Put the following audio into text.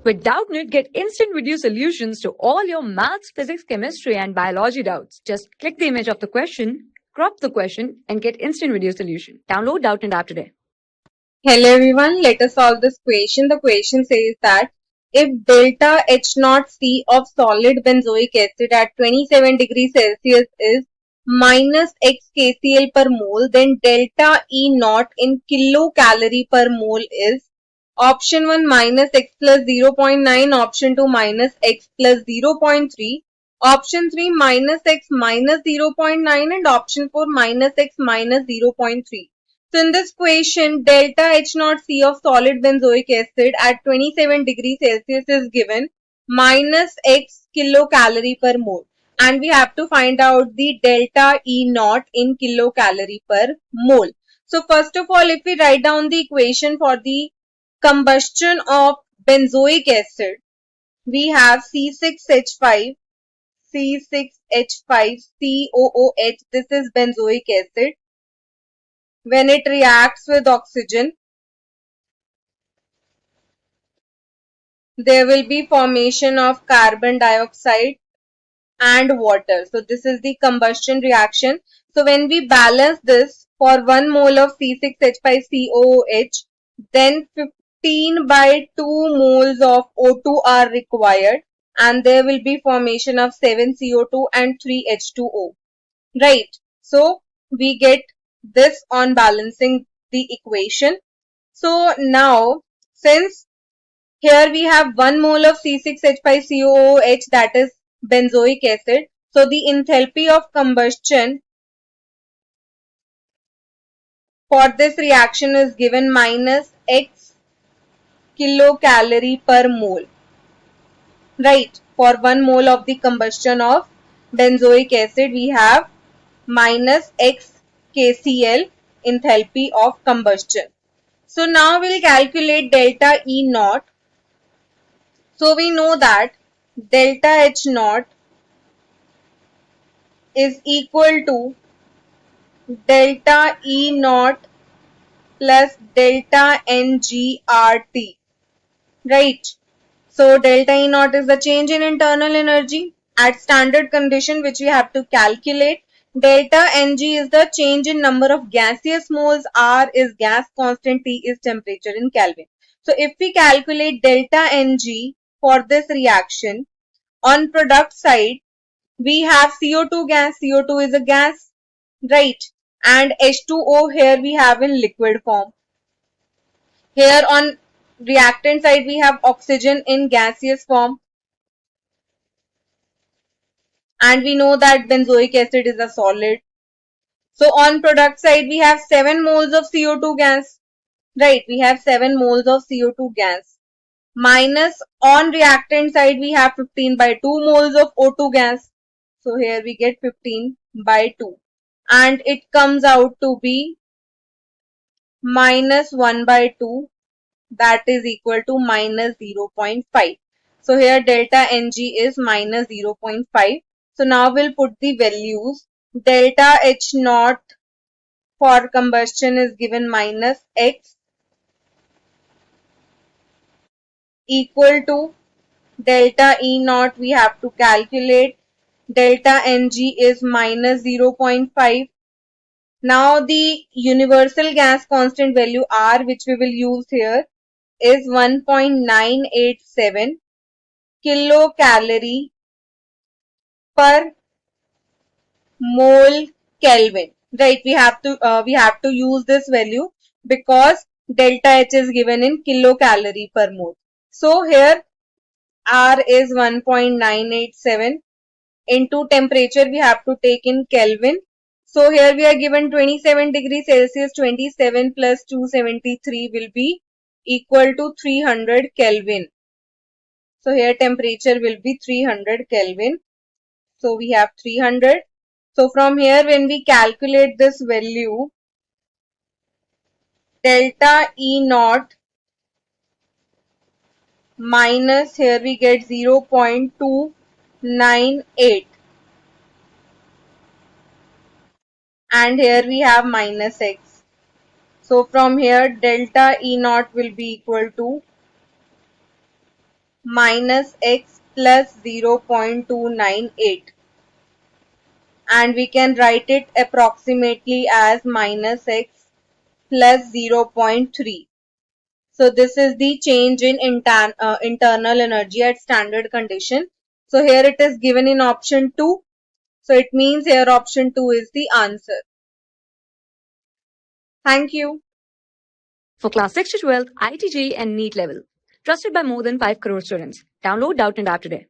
With Doubtnut, get instant video solutions to all your maths, physics, chemistry, and biology doubts. Just click the image of the question, crop the question, and get instant video solution. Download Doubtnut app today. Hello everyone, let us solve this question. The question says that if delta H naught C of solid benzoic acid at 27 degrees Celsius is minus x kCl per mole, then delta E naught in kilocalorie per mole is option 1 minus x plus 0.9, option 2 minus x plus 0.3, option 3 minus x minus 0.9 and option 4 minus x minus 0.3. So in this question, delta H naught C of solid benzoic acid at 27 degrees Celsius is given minus x kilocalorie per mole. And we have to find out the delta E naught in kilocalorie per mole. So first of all, if we write down the equation for the combustion of benzoic acid, we have C6H5, C6H5COOH. This is benzoic acid. When it reacts with oxygen, there will be formation of carbon dioxide and water. So this is the combustion reaction. So when we balance this for 1 mole of C6H5COOH, then 15 by 2 moles of O2 are required and there will be formation of 7 CO2 and 3 H2O. Right. So we get this on balancing the equation. So now, since here we have 1 mole of C6H5COOH, that is benzoic acid. So the enthalpy of combustion for this reaction is given minus x kilocalorie per mole. Right. For 1 mole of the combustion of benzoic acid, we have minus x kCl enthalpy of combustion. So now we'll calculate delta E naught. So we know that delta H naught is equal to delta E naught plus delta NGRT. Right. So delta E naught is the change in internal energy at standard condition which we have to calculate. Delta Ng is the change in number of gaseous moles, R is gas constant, T is temperature in Kelvin. So if we calculate delta Ng for this reaction, on product side, we have CO2 gas, CO2 is a gas, right? And H2O here we have in liquid form. Here on reactant side, we have oxygen in gaseous form. And we know that benzoic acid is a solid. So on product side, we have 7 moles of CO2 gas. Right, we have 7 moles of CO2 gas. Minus on reactant side, we have 15 by 2 moles of O2 gas. So here we get 15 by 2. And it comes out to be minus 1 by 2. That is equal to minus 0.5. So here delta Ng is minus 0.5. So now we'll put the values. Delta H naught for combustion is given minus x equal to delta E naught we have to calculate. Delta Ng is minus 0.5. Now the universal gas constant value R which we will use here is 1.987 kilocalorie per mole Kelvin. Right, we have to use this value because delta H is given in kilocalorie per mole. So here R is 1.987 into temperature we have to take in Kelvin. So here we are given 27 degrees Celsius, 27 plus 273 will be equal to 300 Kelvin. So here temperature will be 300 Kelvin. So we have 300. So from here when we calculate this value, delta E naught minus here we get 0.298 and here we have minus x. So from here delta E naught will be equal to minus x plus 0.298. And we can write it approximately as minus x plus 0.3. So this is the change in internal energy at standard condition. So here it is given in option 2. So it means here option 2 is the answer. Thank you. For class 6 to 12, IIT JEE and NEET level. Trusted by more than 5 crore students. Download Doubtnut app today.